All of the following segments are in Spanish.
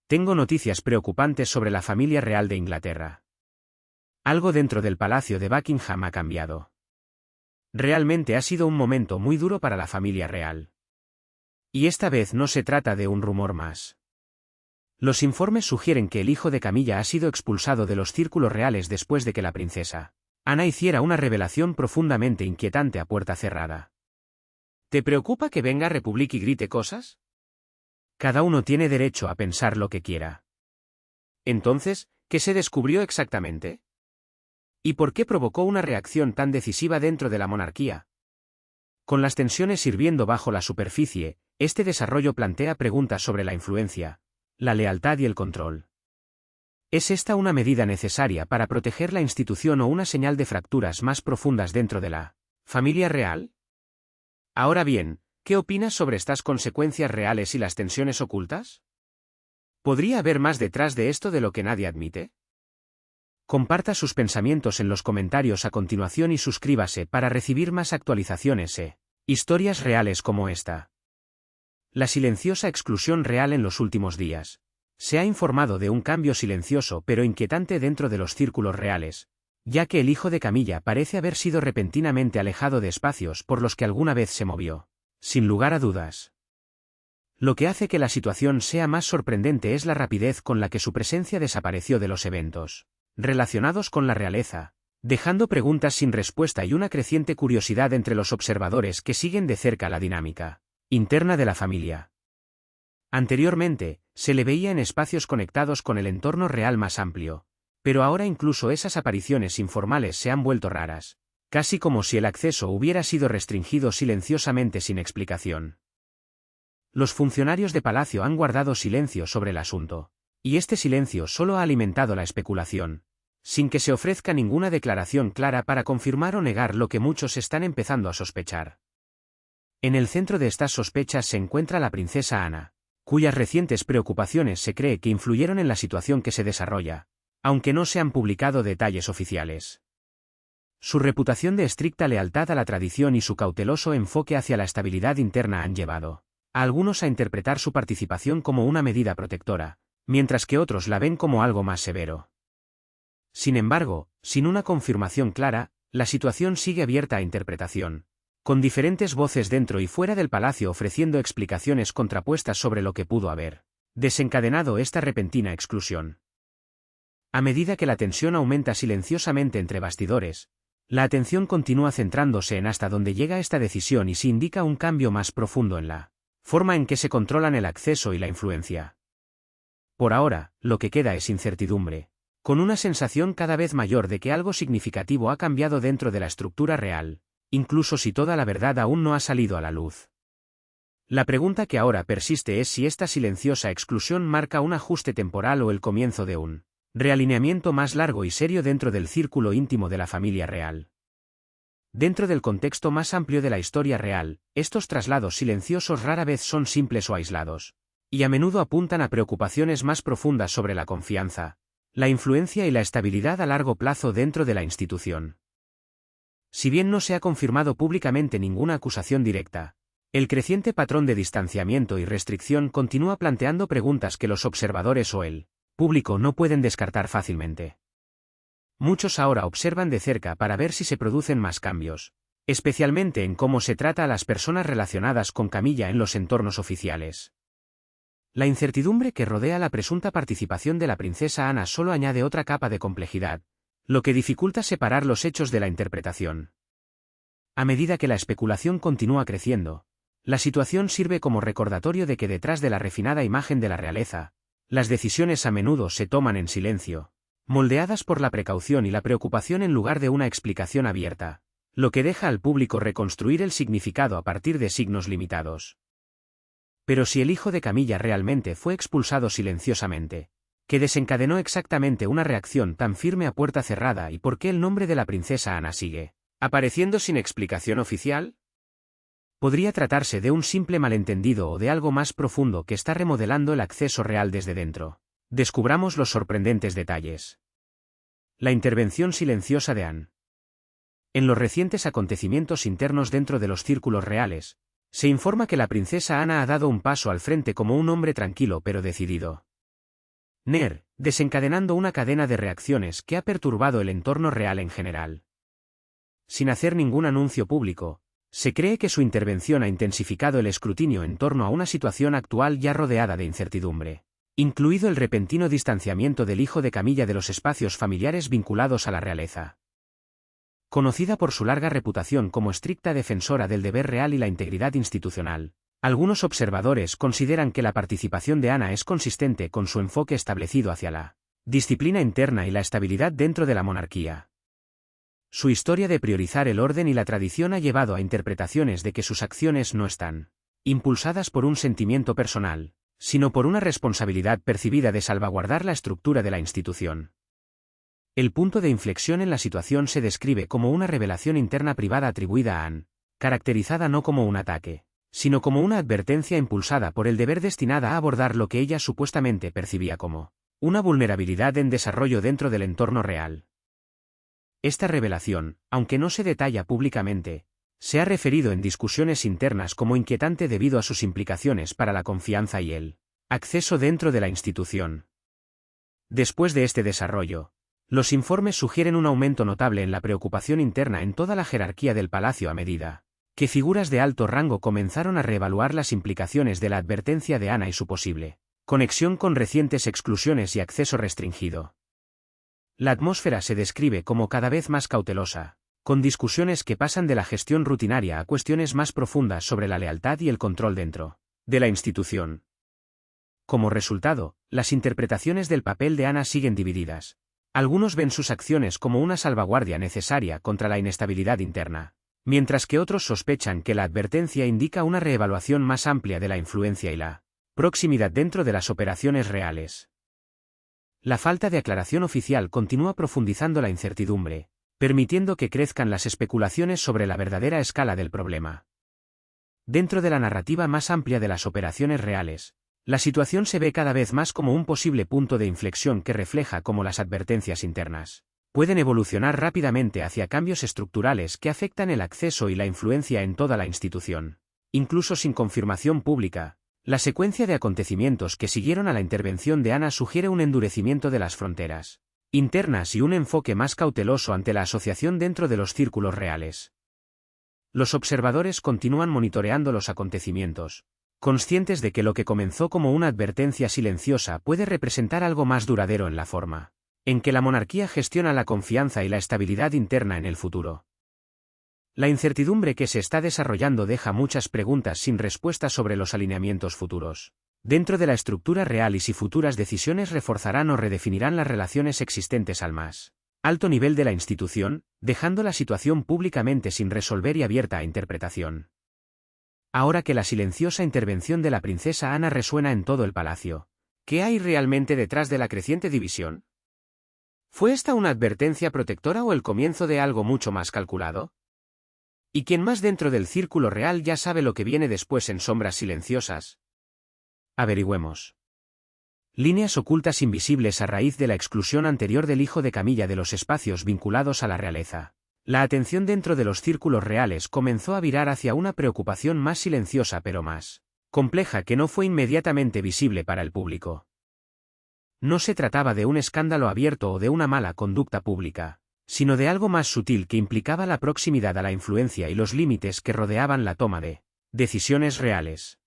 Tengo noticias preocupantes sobre la familia real de Inglaterra. Algo dentro del Palacio de Buckingham ha cambiado. Realmente ha sido un momento muy duro para la familia real. Y esta vez no se trata de un rumor más. Los informes sugieren que el hijo de Camilla ha sido expulsado de los círculos reales después de que la princesa Ana hiciera una revelación profundamente inquietante a puerta cerrada. ¿Te preocupa que venga Republic y grite cosas? Cada uno tiene derecho a pensar lo que quiera. Entonces, ¿qué se descubrió exactamente? ¿Y por qué provocó una reacción tan decisiva dentro de la monarquía? Con las tensiones hirviendo bajo la superficie, este desarrollo plantea preguntas sobre la influencia, la lealtad y el control. ¿Es esta una medida necesaria para proteger la institución o una señal de fracturas más profundas dentro de la familia real? Ahora bien, ¿qué opinas sobre estas consecuencias reales y las tensiones ocultas? ¿Podría haber más detrás de esto de lo que nadie admite? Comparta sus pensamientos en los comentarios a continuación y suscríbase para recibir más actualizaciones e historias reales como esta. La silenciosa exclusión real en los últimos días. Se ha informado de un cambio silencioso pero inquietante dentro de los círculos reales, ya que el hijo de Camilla parece haber sido repentinamente alejado de espacios por los que alguna vez se movió. Sin lugar a dudas. Lo que hace que la situación sea más sorprendente es la rapidez con la que su presencia desapareció de los eventos relacionados con la realeza, dejando preguntas sin respuesta y una creciente curiosidad entre los observadores que siguen de cerca la dinámica interna de la familia. Anteriormente, se le veía en espacios conectados con el entorno real más amplio, pero ahora incluso esas apariciones informales se han vuelto raras, casi como si el acceso hubiera sido restringido silenciosamente sin explicación. Los funcionarios de Palacio han guardado silencio sobre el asunto, y este silencio solo ha alimentado la especulación, sin que se ofrezca ninguna declaración clara para confirmar o negar lo que muchos están empezando a sospechar. En el centro de estas sospechas se encuentra la princesa Ana, cuyas recientes preocupaciones se cree que influyeron en la situación que se desarrolla, aunque no se han publicado detalles oficiales. Su reputación de estricta lealtad a la tradición y su cauteloso enfoque hacia la estabilidad interna han llevado a algunos a interpretar su participación como una medida protectora, mientras que otros la ven como algo más severo. Sin embargo, sin una confirmación clara, la situación sigue abierta a interpretación, con diferentes voces dentro y fuera del palacio ofreciendo explicaciones contrapuestas sobre lo que pudo haber desencadenado esta repentina exclusión. A medida que la tensión aumenta silenciosamente entre bastidores, la atención continúa centrándose en hasta dónde llega esta decisión y se indica un cambio más profundo en la forma en que se controlan el acceso y la influencia. Por ahora, lo que queda es incertidumbre, con una sensación cada vez mayor de que algo significativo ha cambiado dentro de la estructura real, incluso si toda la verdad aún no ha salido a la luz. La pregunta que ahora persiste es si esta silenciosa exclusión marca un ajuste temporal o el comienzo de un realineamiento más largo y serio dentro del círculo íntimo de la familia real. Dentro del contexto más amplio de la historia real, estos traslados silenciosos rara vez son simples o aislados, y a menudo apuntan a preocupaciones más profundas sobre la confianza, la influencia y la estabilidad a largo plazo dentro de la institución. Si bien no se ha confirmado públicamente ninguna acusación directa, el creciente patrón de distanciamiento y restricción continúa planteando preguntas que los observadores o el público no pueden descartar fácilmente. Muchos ahora observan de cerca para ver si se producen más cambios, especialmente en cómo se trata a las personas relacionadas con Camilla en los entornos oficiales. La incertidumbre que rodea la presunta participación de la princesa Ana solo añade otra capa de complejidad, lo que dificulta separar los hechos de la interpretación. A medida que la especulación continúa creciendo, la situación sirve como recordatorio de que detrás de la refinada imagen de la realeza, las decisiones a menudo se toman en silencio, moldeadas por la precaución y la preocupación en lugar de una explicación abierta, lo que deja al público reconstruir el significado a partir de signos limitados. Pero si el hijo de Camilla realmente fue expulsado silenciosamente, ¿qué desencadenó exactamente una reacción tan firme a puerta cerrada y por qué el nombre de la princesa Ana sigue apareciendo sin explicación oficial? Podría tratarse de un simple malentendido o de algo más profundo que está remodelando el acceso real desde dentro. Descubramos los sorprendentes detalles. La intervención silenciosa de Anne. En los recientes acontecimientos internos dentro de los círculos reales, se informa que la princesa Ana ha dado un paso al frente como un hombre tranquilo pero decidido. desencadenando una cadena de reacciones que ha perturbado el entorno real en general. Sin hacer ningún anuncio público, se cree que su intervención ha intensificado el escrutinio en torno a una situación actual ya rodeada de incertidumbre, incluido el repentino distanciamiento del hijo de Camilla de los espacios familiares vinculados a la realeza. Conocida por su larga reputación como estricta defensora del deber real y la integridad institucional, algunos observadores consideran que la participación de Ana es consistente con su enfoque establecido hacia la disciplina interna y la estabilidad dentro de la monarquía. Su historia de priorizar el orden y la tradición ha llevado a interpretaciones de que sus acciones no están impulsadas por un sentimiento personal, sino por una responsabilidad percibida de salvaguardar la estructura de la institución. El punto de inflexión en la situación se describe como una revelación interna privada atribuida a Anne, caracterizada no como un ataque, sino como una advertencia impulsada por el deber destinada a abordar lo que ella supuestamente percibía como una vulnerabilidad en desarrollo dentro del entorno real. Esta revelación, aunque no se detalla públicamente, se ha referido en discusiones internas como inquietante debido a sus implicaciones para la confianza y el acceso dentro de la institución. Después de este desarrollo, los informes sugieren un aumento notable en la preocupación interna en toda la jerarquía del palacio a medida que figuras de alto rango comenzaron a reevaluar las implicaciones de la advertencia de Ana y su posible conexión con recientes exclusiones y acceso restringido. La atmósfera se describe como cada vez más cautelosa, con discusiones que pasan de la gestión rutinaria a cuestiones más profundas sobre la lealtad y el control dentro de la institución. Como resultado, las interpretaciones del papel de Ana siguen divididas. Algunos ven sus acciones como una salvaguardia necesaria contra la inestabilidad interna, mientras que otros sospechan que la advertencia indica una reevaluación más amplia de la influencia y la proximidad dentro de las operaciones reales. La falta de aclaración oficial continúa profundizando la incertidumbre, permitiendo que crezcan las especulaciones sobre la verdadera escala del problema. Dentro de la narrativa más amplia de las operaciones reales, la situación se ve cada vez más como un posible punto de inflexión que refleja cómo las advertencias internas pueden evolucionar rápidamente hacia cambios estructurales que afectan el acceso y la influencia en toda la institución. Incluso sin confirmación pública, la secuencia de acontecimientos que siguieron a la intervención de Ana sugiere un endurecimiento de las fronteras internas y un enfoque más cauteloso ante la asociación dentro de los círculos reales. Los observadores continúan monitoreando los acontecimientos, conscientes de que lo que comenzó como una advertencia silenciosa puede representar algo más duradero en la forma en que la monarquía gestiona la confianza y la estabilidad interna en el futuro. La incertidumbre que se está desarrollando deja muchas preguntas sin respuesta sobre los alineamientos futuros dentro de la estructura real y si futuras decisiones reforzarán o redefinirán las relaciones existentes al más alto nivel de la institución, dejando la situación públicamente sin resolver y abierta a interpretación. Ahora que la silenciosa intervención de la princesa Ana resuena en todo el palacio, ¿qué hay realmente detrás de la creciente división? ¿Fue esta una advertencia protectora o el comienzo de algo mucho más calculado? ¿Y quién más dentro del círculo real ya sabe lo que viene después en sombras silenciosas? Averigüemos. Líneas ocultas invisibles a raíz de la exclusión anterior del hijo de Camilla de los espacios vinculados a la realeza. La atención dentro de los círculos reales comenzó a virar hacia una preocupación más silenciosa pero más compleja que no fue inmediatamente visible para el público. No se trataba de un escándalo abierto o de una mala conducta pública, sino de algo más sutil que implicaba la proximidad a la influencia y los límites que rodeaban la toma de decisiones reales.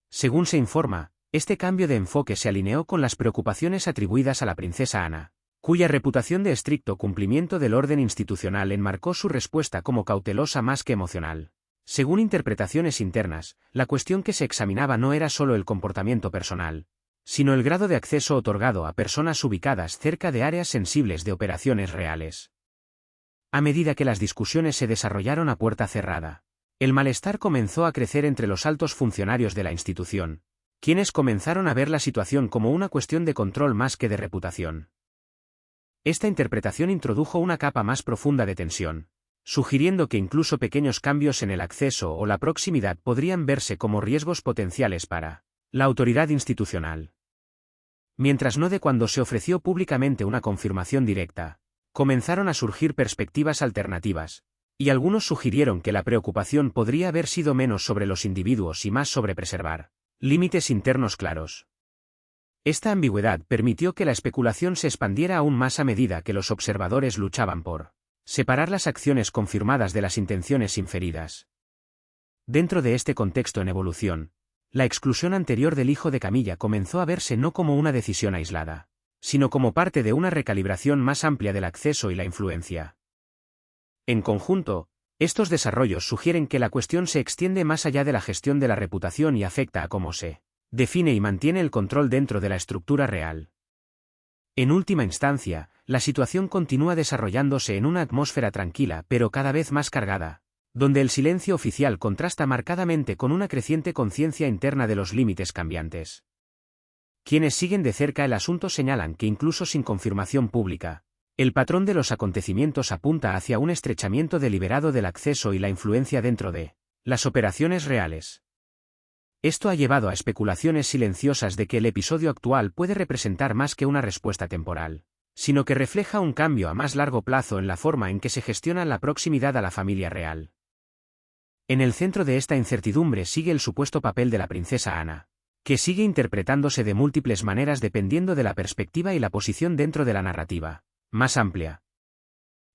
Según se informa, este cambio de enfoque se alineó con las preocupaciones atribuidas a la princesa Ana, cuya reputación de estricto cumplimiento del orden institucional enmarcó su respuesta como cautelosa más que emocional. Según interpretaciones internas, la cuestión que se examinaba no era solo el comportamiento personal, sino el grado de acceso otorgado a personas ubicadas cerca de áreas sensibles de operaciones reales. A medida que las discusiones se desarrollaron a puerta cerrada, el malestar comenzó a crecer entre los altos funcionarios de la institución, quienes comenzaron a ver la situación como una cuestión de control más que de reputación. Esta interpretación introdujo una capa más profunda de tensión, sugiriendo que incluso pequeños cambios en el acceso o la proximidad podrían verse como riesgos potenciales para la autoridad institucional. Mientras no de cuando se ofreció públicamente una confirmación directa, comenzaron a surgir perspectivas alternativas, y algunos sugirieron que la preocupación podría haber sido menos sobre los individuos y más sobre preservar límites internos claros. Esta ambigüedad permitió que la especulación se expandiera aún más a medida que los observadores luchaban por separar las acciones confirmadas de las intenciones inferidas. Dentro de este contexto en evolución, la exclusión anterior del hijo de Camilla comenzó a verse no como una decisión aislada, sino como parte de una recalibración más amplia del acceso y la influencia. En conjunto, estos desarrollos sugieren que la cuestión se extiende más allá de la gestión de la reputación y afecta a cómo se define y mantiene el control dentro de la estructura real. En última instancia, la situación continúa desarrollándose en una atmósfera tranquila pero cada vez más cargada, donde el silencio oficial contrasta marcadamente con una creciente conciencia interna de los límites cambiantes. Quienes siguen de cerca el asunto señalan que incluso sin confirmación pública, el patrón de los acontecimientos apunta hacia un estrechamiento deliberado del acceso y la influencia dentro de las operaciones reales. Esto ha llevado a especulaciones silenciosas de que el episodio actual puede representar más que una respuesta temporal, sino que refleja un cambio a más largo plazo en la forma en que se gestiona la proximidad a la familia real. En el centro de esta incertidumbre sigue el supuesto papel de la princesa Ana, que sigue interpretándose de múltiples maneras dependiendo de la perspectiva y la posición dentro de la narrativa más amplia.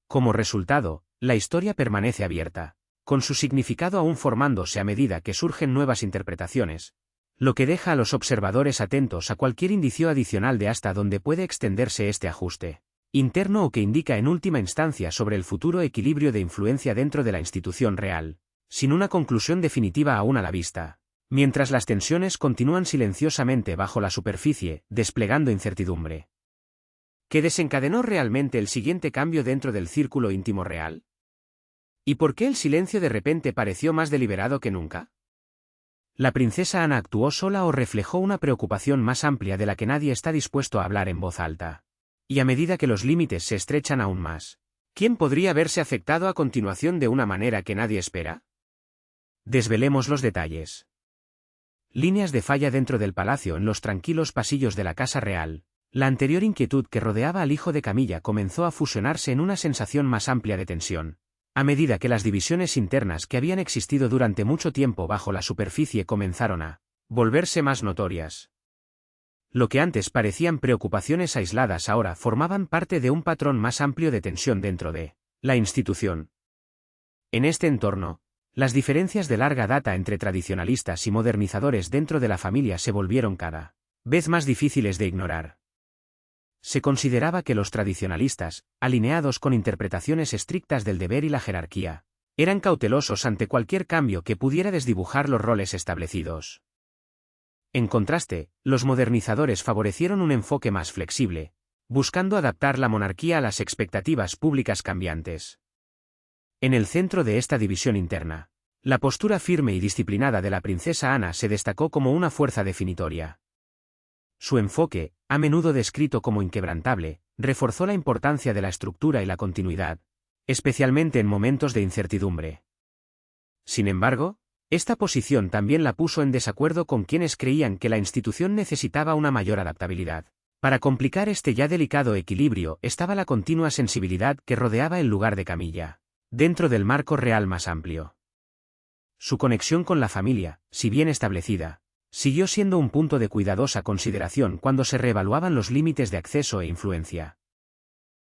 Como resultado, la historia permanece abierta, con su significado aún formándose a medida que surgen nuevas interpretaciones, lo que deja a los observadores atentos a cualquier indicio adicional de hasta dónde puede extenderse este ajuste interno o que indica en última instancia sobre el futuro equilibrio de influencia dentro de la institución real, sin una conclusión definitiva aún a la vista, mientras las tensiones continúan silenciosamente bajo la superficie, desplegando incertidumbre. ¿Qué desencadenó realmente el siguiente cambio dentro del círculo íntimo real? ¿Y por qué el silencio de repente pareció más deliberado que nunca? ¿La princesa Ana actuó sola o reflejó una preocupación más amplia de la que nadie está dispuesto a hablar en voz alta? Y a medida que los límites se estrechan aún más, ¿quién podría verse afectado a continuación de una manera que nadie espera? Desvelemos los detalles. Líneas de falla dentro del palacio en los tranquilos pasillos de la Casa Real. La anterior inquietud que rodeaba al hijo de Camilla comenzó a fusionarse en una sensación más amplia de tensión, a medida que las divisiones internas que habían existido durante mucho tiempo bajo la superficie comenzaron a volverse más notorias. Lo que antes parecían preocupaciones aisladas ahora formaban parte de un patrón más amplio de tensión dentro de la institución. En este entorno, las diferencias de larga data entre tradicionalistas y modernizadores dentro de la familia se volvieron cada vez más difíciles de ignorar. Se consideraba que los tradicionalistas, alineados con interpretaciones estrictas del deber y la jerarquía, eran cautelosos ante cualquier cambio que pudiera desdibujar los roles establecidos. En contraste, los modernizadores favorecieron un enfoque más flexible, buscando adaptar la monarquía a las expectativas públicas cambiantes. En el centro de esta división interna, la postura firme y disciplinada de la princesa Ana se destacó como una fuerza definitoria. Su enfoque, a menudo descrito como inquebrantable, reforzó la importancia de la estructura y la continuidad, especialmente en momentos de incertidumbre. Sin embargo, esta posición también la puso en desacuerdo con quienes creían que la institución necesitaba una mayor adaptabilidad. Para complicar este ya delicado equilibrio estaba la continua sensibilidad que rodeaba el lugar de Camilla, dentro del marco real más amplio. Su conexión con la familia, si bien establecida, siguió siendo un punto de cuidadosa consideración cuando se reevaluaban los límites de acceso e influencia.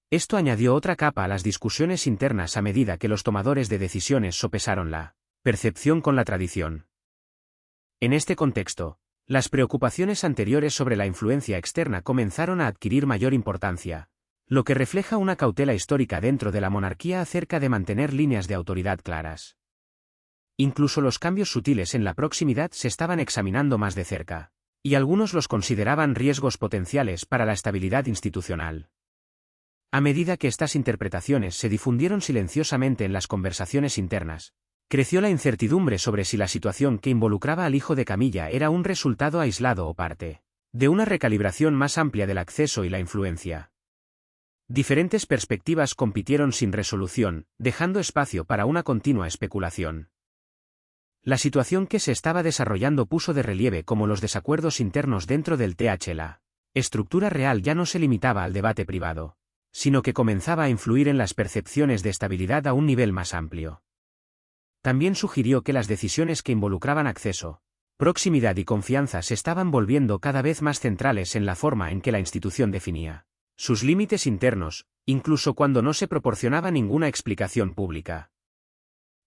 Esto añadió otra capa a las discusiones internas a medida que los tomadores de decisiones sopesaron la percepción con la tradición. En este contexto, las preocupaciones anteriores sobre la influencia externa comenzaron a adquirir mayor importancia, lo que refleja una cautela histórica dentro de la monarquía acerca de mantener líneas de autoridad claras. Incluso los cambios sutiles en la proximidad se estaban examinando más de cerca, y algunos los consideraban riesgos potenciales para la estabilidad institucional. A medida que estas interpretaciones se difundieron silenciosamente en las conversaciones internas, creció la incertidumbre sobre si la situación que involucraba al hijo de Camilla era un resultado aislado o parte de una recalibración más amplia del acceso y la influencia. Diferentes perspectivas compitieron sin resolución, dejando espacio para una continua especulación. La situación que se estaba desarrollando puso de relieve cómo los desacuerdos internos dentro del la estructura real ya no se limitaba al debate privado, sino que comenzaba a influir en las percepciones de estabilidad a un nivel más amplio. También sugirió que las decisiones que involucraban acceso, Proximidad y confianza se estaban volviendo cada vez más centrales en la forma en que la institución definía sus límites internos, incluso cuando no se proporcionaba ninguna explicación pública.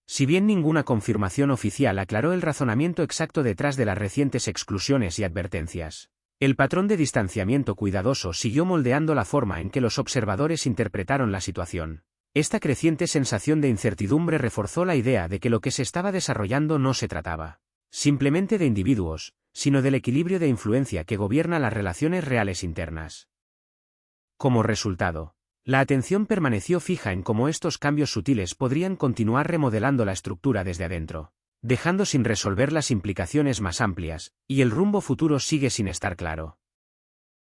Si bien ninguna confirmación oficial aclaró el razonamiento exacto detrás de las recientes exclusiones y advertencias, el patrón de distanciamiento cuidadoso siguió moldeando la forma en que los observadores interpretaron la situación. Esta creciente sensación de incertidumbre reforzó la idea de que lo que se estaba desarrollando no se trataba simplemente de individuos, sino del equilibrio de influencia que gobierna las relaciones reales internas. Como resultado, la atención permaneció fija en cómo estos cambios sutiles podrían continuar remodelando la estructura desde adentro, dejando sin resolver las implicaciones más amplias, y el rumbo futuro sigue sin estar claro.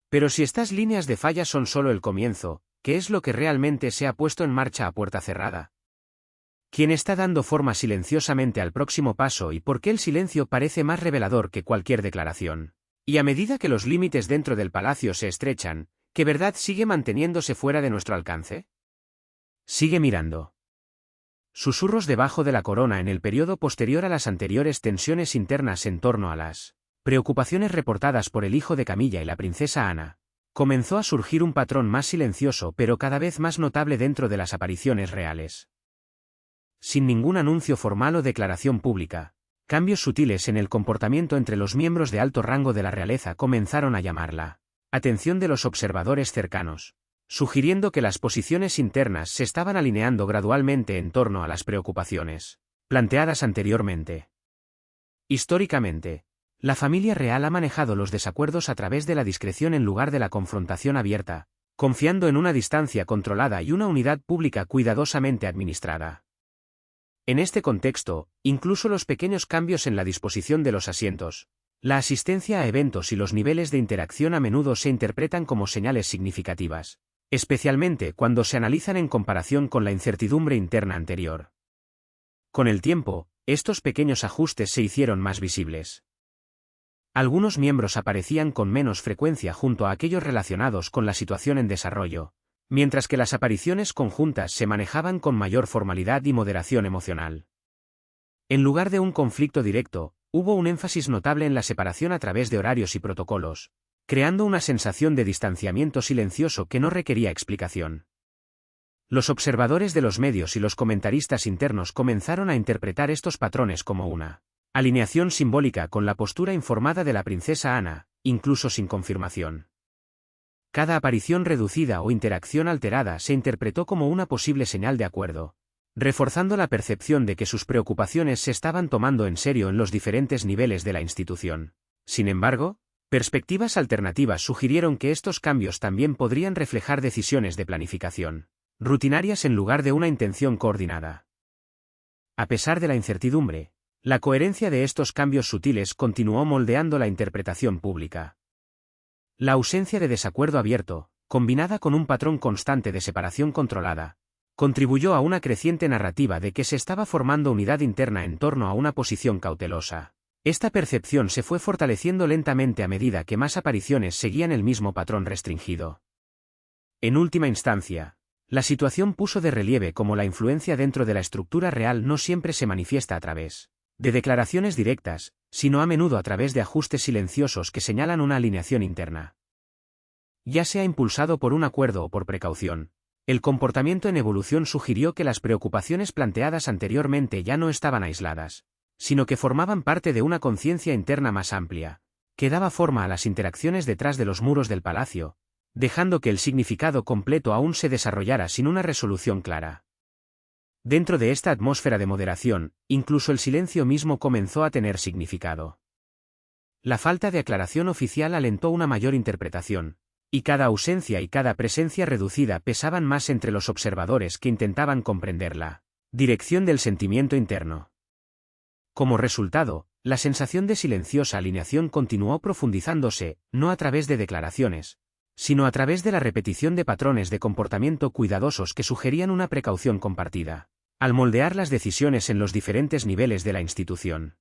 Pero si estas líneas de falla son solo el comienzo, ¿qué es lo que realmente se ha puesto en marcha a puerta cerrada? ¿Quién está dando forma silenciosamente al próximo paso y por qué el silencio parece más revelador que cualquier declaración? Y a medida que los límites dentro del palacio se estrechan, ¿qué verdad sigue manteniéndose fuera de nuestro alcance? Sigue mirando. Susurros debajo de la corona en el periodo posterior a las anteriores tensiones internas en torno a las preocupaciones reportadas por el hijo de Camilla y la princesa Ana. Comenzó a surgir un patrón más silencioso pero cada vez más notable dentro de las apariciones reales. Sin ningún anuncio formal o declaración pública, cambios sutiles en el comportamiento entre los miembros de alto rango de la realeza comenzaron a llamar la atención de los observadores cercanos, sugiriendo que las posiciones internas se estaban alineando gradualmente en torno a las preocupaciones planteadas anteriormente. Históricamente, la familia real ha manejado los desacuerdos a través de la discreción en lugar de la confrontación abierta, confiando en una distancia controlada y una unidad pública cuidadosamente administrada. En este contexto, incluso los pequeños cambios en la disposición de los asientos, la asistencia a eventos y los niveles de interacción a menudo se interpretan como señales significativas, especialmente cuando se analizan en comparación con la incertidumbre interna anterior. Con el tiempo, estos pequeños ajustes se hicieron más visibles. Algunos miembros aparecían con menos frecuencia junto a aquellos relacionados con la situación en desarrollo, mientras que las apariciones conjuntas se manejaban con mayor formalidad y moderación emocional. En lugar de un conflicto directo, hubo un énfasis notable en la separación a través de horarios y protocolos, creando una sensación de distanciamiento silencioso que no requería explicación. Los observadores de los medios y los comentaristas internos comenzaron a interpretar estos patrones como una alineación simbólica con la postura informada de la princesa Ana, incluso sin confirmación. Cada aparición reducida o interacción alterada se interpretó como una posible señal de acuerdo, reforzando la percepción de que sus preocupaciones se estaban tomando en serio en los diferentes niveles de la institución. Sin embargo, perspectivas alternativas sugirieron que estos cambios también podrían reflejar decisiones de planificación rutinarias en lugar de una intención coordinada. A pesar de la incertidumbre, la coherencia de estos cambios sutiles continuó moldeando la interpretación pública. La ausencia de desacuerdo abierto, combinada con un patrón constante de separación controlada, contribuyó a una creciente narrativa de que se estaba formando unidad interna en torno a una posición cautelosa. Esta percepción se fue fortaleciendo lentamente a medida que más apariciones seguían el mismo patrón restringido. En última instancia, la situación puso de relieve cómo la influencia dentro de la estructura real no siempre se manifiesta a través de declaraciones directas, sino a menudo a través de ajustes silenciosos que señalan una alineación interna. Ya sea impulsado por un acuerdo o por precaución, el comportamiento en evolución sugirió que las preocupaciones planteadas anteriormente ya no estaban aisladas, sino que formaban parte de una conciencia interna más amplia, que daba forma a las interacciones detrás de los muros del palacio, dejando que el significado completo aún se desarrollara sin una resolución clara. Dentro de esta atmósfera de moderación, incluso el silencio mismo comenzó a tener significado. La falta de aclaración oficial alentó una mayor interpretación, y cada ausencia y cada presencia reducida pesaban más entre los observadores que intentaban comprender la dirección del sentimiento interno. Como resultado, la sensación de silenciosa alineación continuó profundizándose, no a través de declaraciones, sino a través de la repetición de patrones de comportamiento cuidadosos que sugerían una precaución compartida, al moldear las decisiones en los diferentes niveles de la institución.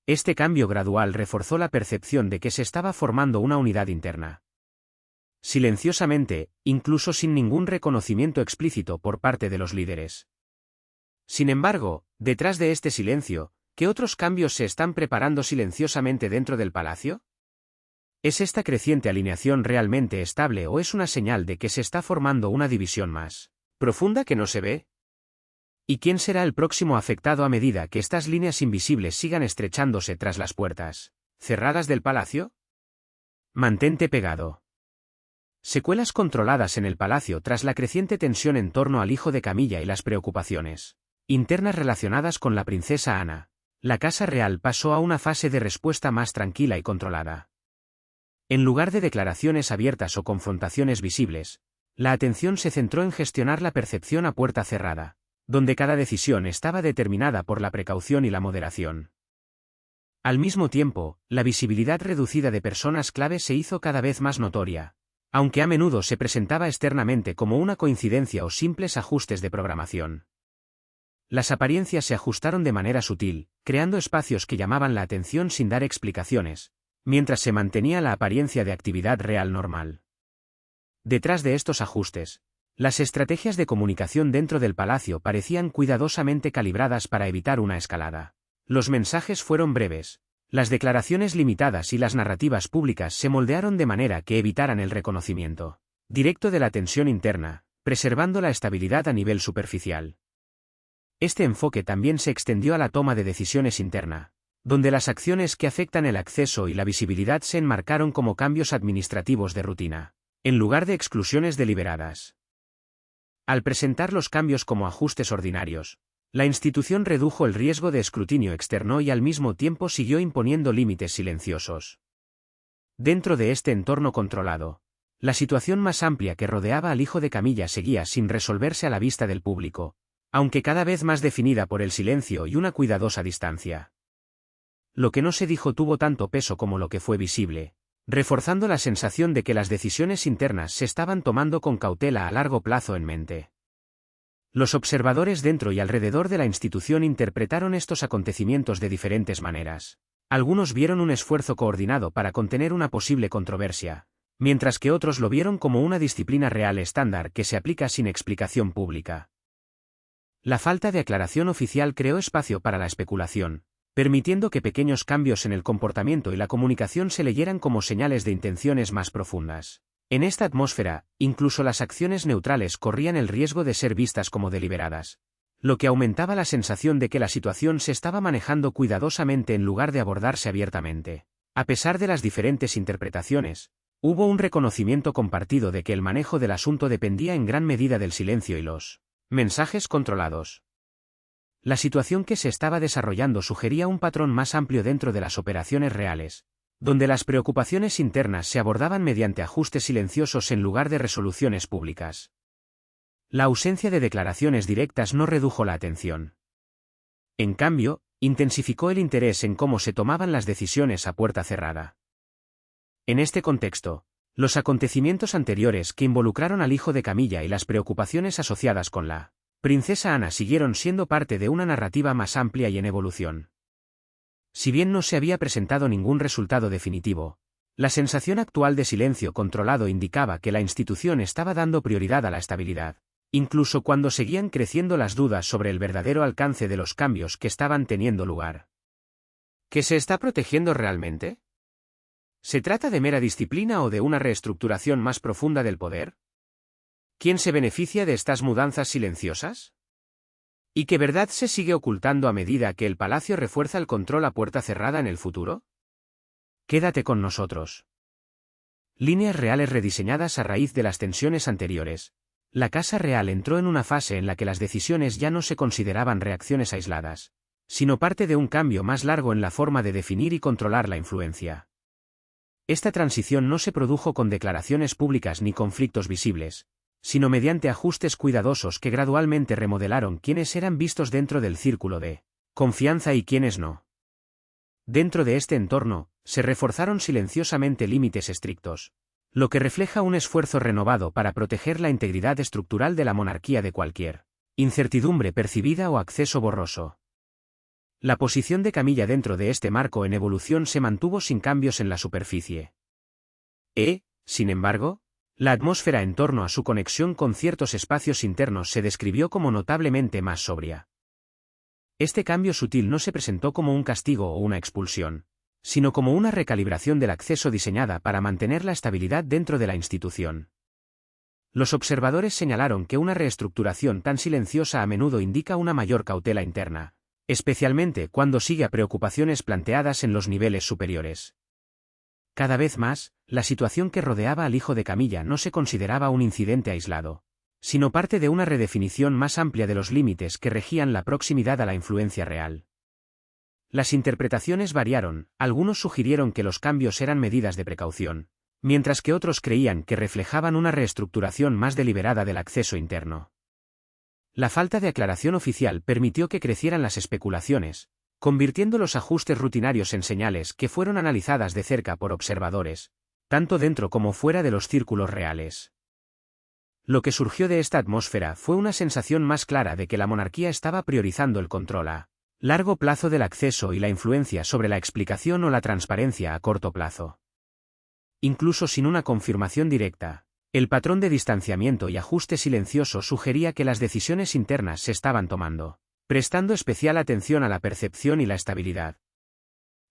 Este cambio gradual reforzó la percepción de que se estaba formando una unidad interna. Silenciosamente, incluso sin ningún reconocimiento explícito por parte de los líderes. Sin embargo, detrás de este silencio, ¿Qué otros cambios se están preparando silenciosamente dentro del palacio? ¿Es esta creciente alineación realmente estable o es una señal de que se está formando una división más profunda que no se ve? ¿Y quién será el próximo afectado a medida que estas líneas invisibles sigan estrechándose tras las puertas cerradas del palacio? Mantente pegado. Secuelas controladas en el palacio tras la creciente tensión en torno al hijo de Camilla y las preocupaciones internas relacionadas con la princesa Ana. La Casa Real pasó a una fase de respuesta más tranquila y controlada. En lugar de declaraciones abiertas o confrontaciones visibles, la atención se centró en gestionar la percepción a puerta cerrada, donde cada decisión estaba determinada por la precaución y la moderación. Al mismo tiempo, la visibilidad reducida de personas clave se hizo cada vez más notoria, aunque a menudo se presentaba externamente como una coincidencia o simples ajustes de programación. Las apariencias se ajustaron de manera sutil, creando espacios que llamaban la atención sin dar explicaciones, mientras se mantenía la apariencia de actividad real normal. Detrás de estos ajustes, las estrategias de comunicación dentro del palacio parecían cuidadosamente calibradas para evitar una escalada. Los mensajes fueron breves, las declaraciones limitadas y las narrativas públicas se moldearon de manera que evitaran el reconocimiento directo de la tensión interna, preservando la estabilidad a nivel superficial. Este enfoque también se extendió a la toma de decisiones interna, donde las acciones que afectan el acceso y la visibilidad se enmarcaron como cambios administrativos de rutina, en lugar de exclusiones deliberadas. Al presentar los cambios como ajustes ordinarios, la institución redujo el riesgo de escrutinio externo y al mismo tiempo siguió imponiendo límites silenciosos. Dentro de este entorno controlado, la situación más amplia que rodeaba al hijo de Camilla seguía sin resolverse a la vista del público, aunque cada vez más definida por el silencio y una cuidadosa distancia. Lo que no se dijo tuvo tanto peso como lo que fue visible, reforzando la sensación de que las decisiones internas se estaban tomando con cautela a largo plazo en mente. Los observadores dentro y alrededor de la institución interpretaron estos acontecimientos de diferentes maneras. Algunos vieron un esfuerzo coordinado para contener una posible controversia, mientras que otros lo vieron como una disciplina real estándar que se aplica sin explicación pública. La falta de aclaración oficial creó espacio para la especulación, permitiendo que pequeños cambios en el comportamiento y la comunicación se leyeran como señales de intenciones más profundas. En esta atmósfera, incluso las acciones neutrales corrían el riesgo de ser vistas como deliberadas, lo que aumentaba la sensación de que la situación se estaba manejando cuidadosamente en lugar de abordarse abiertamente. A pesar de las diferentes interpretaciones, hubo un reconocimiento compartido de que el manejo del asunto dependía en gran medida del silencio y los mensajes controlados. La situación que se estaba desarrollando sugería un patrón más amplio dentro de las operaciones reales, donde las preocupaciones internas se abordaban mediante ajustes silenciosos en lugar de resoluciones públicas. La ausencia de declaraciones directas no redujo la atención. En cambio, intensificó el interés en cómo se tomaban las decisiones a puerta cerrada. En este contexto, los acontecimientos anteriores que involucraron al hijo de Camilla y las preocupaciones asociadas con la princesa Ana siguieron siendo parte de una narrativa más amplia y en evolución. Si bien no se había presentado ningún resultado definitivo, la sensación actual de silencio controlado indicaba que la institución estaba dando prioridad a la estabilidad, incluso cuando seguían creciendo las dudas sobre el verdadero alcance de los cambios que estaban teniendo lugar. ¿Qué se está protegiendo realmente? ¿Se trata de mera disciplina o de una reestructuración más profunda del poder? ¿Quién se beneficia de estas mudanzas silenciosas? ¿Y qué verdad se sigue ocultando a medida que el palacio refuerza el control a puerta cerrada en el futuro? Quédate con nosotros. Líneas reales rediseñadas a raíz de las tensiones anteriores. La Casa Real entró en una fase en la que las decisiones ya no se consideraban reacciones aisladas, sino parte de un cambio más largo en la forma de definir y controlar la influencia. Esta transición no se produjo con declaraciones públicas ni conflictos visibles, sino mediante ajustes cuidadosos que gradualmente remodelaron quiénes eran vistos dentro del círculo de confianza y quiénes no. Dentro de este entorno, se reforzaron silenciosamente límites estrictos, lo que refleja un esfuerzo renovado para proteger la integridad estructural de la monarquía de cualquier incertidumbre percibida o acceso borroso. La posición de Camilla dentro de este marco en evolución se mantuvo sin cambios en la superficie. Sin embargo, la atmósfera en torno a su conexión con ciertos espacios internos se describió como notablemente más sobria. Este cambio sutil no se presentó como un castigo o una expulsión, sino como una recalibración del acceso diseñada para mantener la estabilidad dentro de la institución. Los observadores señalaron que una reestructuración tan silenciosa a menudo indica una mayor cautela interna, especialmente cuando sigue a preocupaciones planteadas en los niveles superiores. Cada vez más, la situación que rodeaba al hijo de Camilla no se consideraba un incidente aislado, sino parte de una redefinición más amplia de los límites que regían la proximidad a la influencia real. Las interpretaciones variaron, algunos sugirieron que los cambios eran medidas de precaución, mientras que otros creían que reflejaban una reestructuración más deliberada del acceso interno. La falta de aclaración oficial permitió que crecieran las especulaciones, convirtiendo los ajustes rutinarios en señales que fueron analizadas de cerca por observadores, tanto dentro como fuera de los círculos reales. Lo que surgió de esta atmósfera fue una sensación más clara de que la monarquía estaba priorizando el control a largo plazo del acceso y la influencia sobre la explicación o la transparencia a corto plazo. Incluso sin una confirmación directa, el patrón de distanciamiento y ajuste silencioso sugería que las decisiones internas se estaban tomando, prestando especial atención a la percepción y la estabilidad.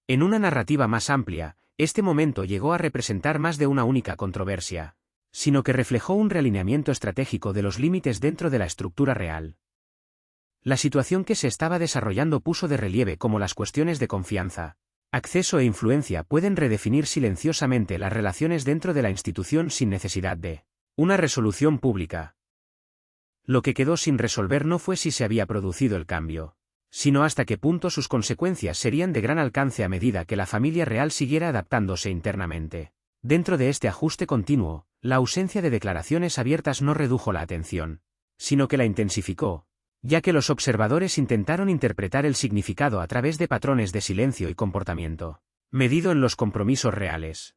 En una narrativa más amplia, este momento llegó a representar más de una única controversia, sino que reflejó un realineamiento estratégico de los límites dentro de la estructura real. La situación que se estaba desarrollando puso de relieve cómo las cuestiones de confianza, acceso e influencia pueden redefinir silenciosamente las relaciones dentro de la institución sin necesidad de una resolución pública. Lo que quedó sin resolver no fue si se había producido el cambio, sino hasta qué punto sus consecuencias serían de gran alcance a medida que la familia real siguiera adaptándose internamente. Dentro de este ajuste continuo, la ausencia de declaraciones abiertas no redujo la atención, sino que la intensificó, ya que los observadores intentaron interpretar el significado a través de patrones de silencio y comportamiento, medido en los compromisos reales.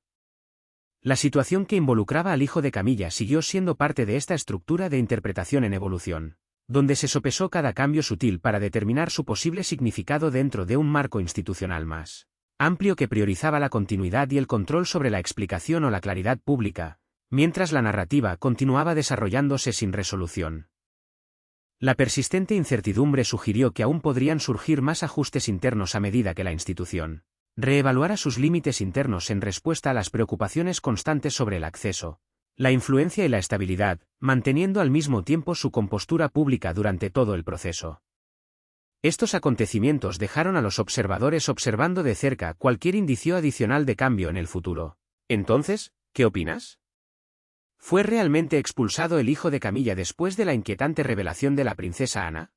La situación que involucraba al hijo de Camilla siguió siendo parte de esta estructura de interpretación en evolución, donde se sopesó cada cambio sutil para determinar su posible significado dentro de un marco institucional más amplio que priorizaba la continuidad y el control sobre la explicación o la claridad pública, mientras la narrativa continuaba desarrollándose sin resolución. La persistente incertidumbre sugirió que aún podrían surgir más ajustes internos a medida que la institución reevaluara sus límites internos en respuesta a las preocupaciones constantes sobre el acceso, la influencia y la estabilidad, manteniendo al mismo tiempo su compostura pública durante todo el proceso. Estos acontecimientos dejaron a los observadores observando de cerca cualquier indicio adicional de cambio en el futuro. Entonces, ¿qué opinas? ¿Fue realmente expulsado el hijo de Camilla después de la inquietante revelación de la princesa Ana?